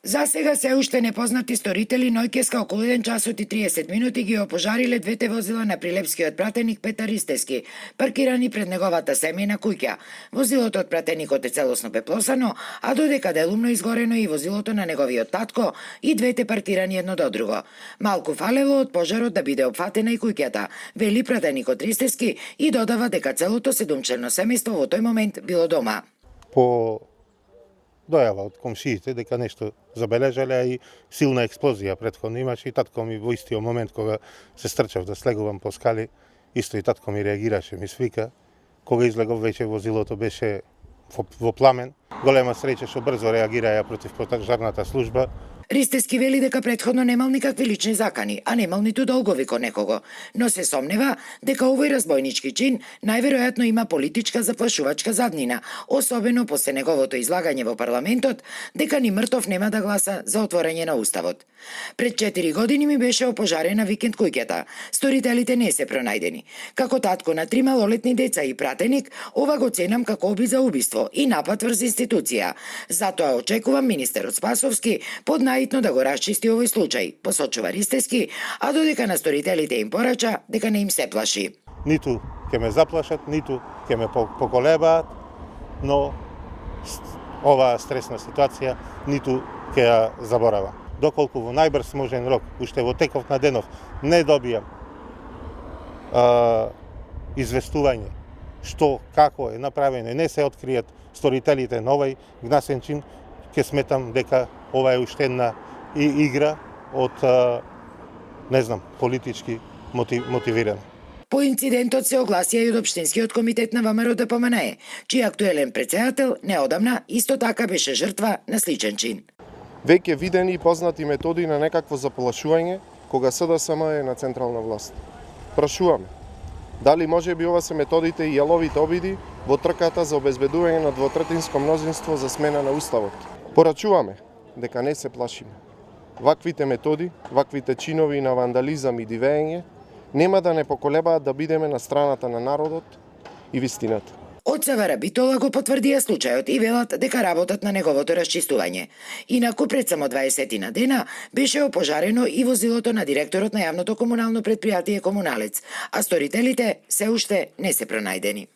За сега се уште непознати сторители ноќеска околу 1 часот и 30 минути ги опожариле двете возила на прилепскиот пратеник Петар Ристевски, паркирани пред неговата семејна куќа. Возилото од пратеникот е целосно пеплосано, а додека делумно изгорено и возилото на неговиот татко и двете паркирани едно до друго. Малку фалело од пожарот да биде опфатена и куќата, вели пратеникот Ристевски и додава дека целото седумчлено семејство во тој момент било дома. По дојава од комшиите дека нешто забележале, а и силна експлозија претходно имаше и татко ми во истиот момент кога се стрчав да слегувам по скали, исто и татко ми реагираше, ми свика. Кога излегов веќе возилото беше во пламен. Голема среќа што брзо реагираја против пожарната служба. Ристевски вели дека претходно немал никакви лични закани, а немал ниту долгови кон некого, но се сомнева дека овој разбойнички чин најверојатно има политичка заплашувачка заднина, особено после неговото излагање во парламентот дека ни мртов нема да гласа за отворање на уставот. Пред 4 години ми беше опожарена викенд куќата. Сторителите не се пронајдени. Како татко на 3 малолетни деца и пратеник, ова го ценам како обид за убиство и напад врз институција. Затоа очекувам министерот Спасовски поднаитно да го расчисти овој случај, посочува Ристевски, а додека на сторителите им порача дека не им се плаши. Ниту ќе ме заплашат, ниту ќе ме поколебаат, но оваа стресна ситуација ниту ќе ја заборавам. Доколку во најбрз можен рок, уште во теков на денов, не добијам известување што, како е направено, не се откријат сторителите на овој гнасен чин, ќе сметам дека ова е уште една игра од, политички мотивирана. По инцидентот се огласија и од Општинскиот комитет на ВМРО ДПМНЕ, чиј актуелен претседател неодамна исто така беше жртва на сличен чин. Веќе видени и познати методи на некакво заплашување кога СДСМ е на централна власт. Прашуваме, дали може би ова се методите и јаловите обиди во трката за обезбедување на двотретинско мнозинство за смена на уставот. Порачуваме дека не се плашиме. Ваквите методи, ваквите чинови на вандализам и дивење нема да не поколебаат да бидеме на страната на народот и вистината. Од СВР Битола го потврдија случајот и велат дека работат на неговото расчистување. Инаку пред само 20 на дена беше опожарено и возилото на директорот на јавното комунално претпријатие Комуналец, а сторителите се уште не се пронајдени.